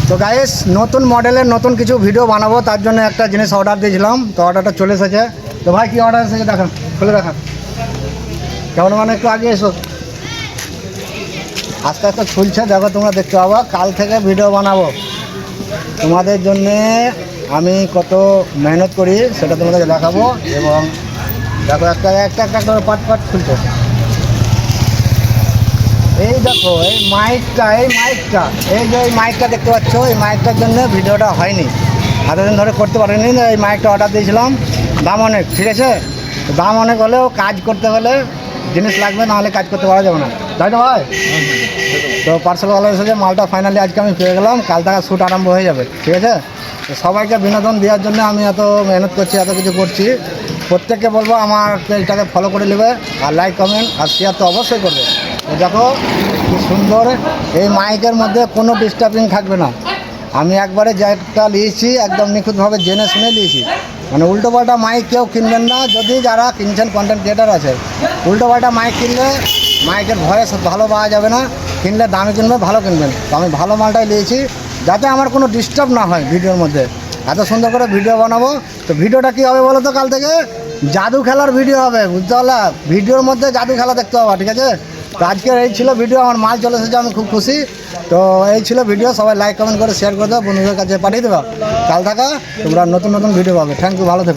তো গাইস নতুন মডেলের নতুন কিছু ভিডিও বানাবো, তার জন্য একটা জিনিস অর্ডার দিয়েছিলাম। তো অর্ডারটা চলে এসেছে। তো ভাই কি অর্ডার এসেছে দেখান, খুলে দেখান। কেমন মানে একটু আগে এসো, আস্তে আস্তে খুলছে, দেখো তোমরা দেখতে পাবা। কাল থেকে ভিডিও বানাবো তোমাদের জন্যে, আমি কত মেহনত করি সেটা তোমাদেরকে দেখাবো। এবং দেখো একটা একটা একটা করে পাট পাট খুলছে। এই দেখো এই মাইকটা এই যে এই মাইকটা দেখতে পাচ্ছ, এই মাইকটার জন্য ভিডিওটা হয়নি, এতদিন ধরে করতে পারিনি। এই মাইকটা অর্ডার দিয়েছিলাম, দাম অনেক, ঠিক আছে। দাম অনেক হলেও কাজ করতে হলে জিনিস লাগবে, নাহলে কাজ করতে পারা যাবে না, তাই তো ভাই? তো পার্সেল ভালো এসেছে, মালটা ফাইনালি আজকে আমি পেয়ে গেলাম। কাল থেকে শ্যুট আরম্ভ হয়ে যাবে, ঠিক আছে। তো সবাইকে বিনোদন দেওয়ার জন্য আমি এত মেহনত করছি, এত কিছু করছি। প্রত্যেককে বলবো আমার পেজটাকে ফলো করে নেবে, আর লাইক কমেন্ট আর শেয়ার তো অবশ্যই করবে। তো দেখো কি সুন্দর, এই মাইকের মধ্যে কোনো ডিস্টার্বিং থাকবে না। আমি একবারে যেটা নিয়েছি একদম নিখুঁতভাবে জেনে শুনে নিয়েছি, মানে উল্টোপাল্টা মাইক কেউ কিনবেন না। যদি যারা কিনছেন কন্টেন্ট ক্রিয়েটার আছে, উল্টোপাল্টা মাইক কিনলে মাইকের ভয়েস ভালো পাওয়া যাবে না। কিনলে দামি কিনবে, ভালো কিনবেন। তো আমি ভালো মালটাই নিয়েছি, যাতে আমার কোনো ডিস্টার্ব না হয় ভিডিওর মধ্যে। এত সুন্দর করে ভিডিও বানাবো। তো ভিডিওটা কী হবে বলো তো? কাল থেকে জাদু খেলার ভিডিও হবে, বুঝতে পারলা? ভিডিওর মধ্যে জাদু খেলা দেখতে পাবা, ঠিক আছে। তো আজকের এই ছিল ভিডিও, আমার মাল চলে এসেছে, আমি খুব খুশি। তো এই ছিল ভিডিও, সবাই লাইক কমেন্ট করে শেয়ার করে দেবো, বন্ধুদের কাছে পাঠিয়ে দেবো। কাল থাকা তোমরা নতুন নতুন ভিডিও পাবে। থ্যাংক ইউ, ভালো থেকো।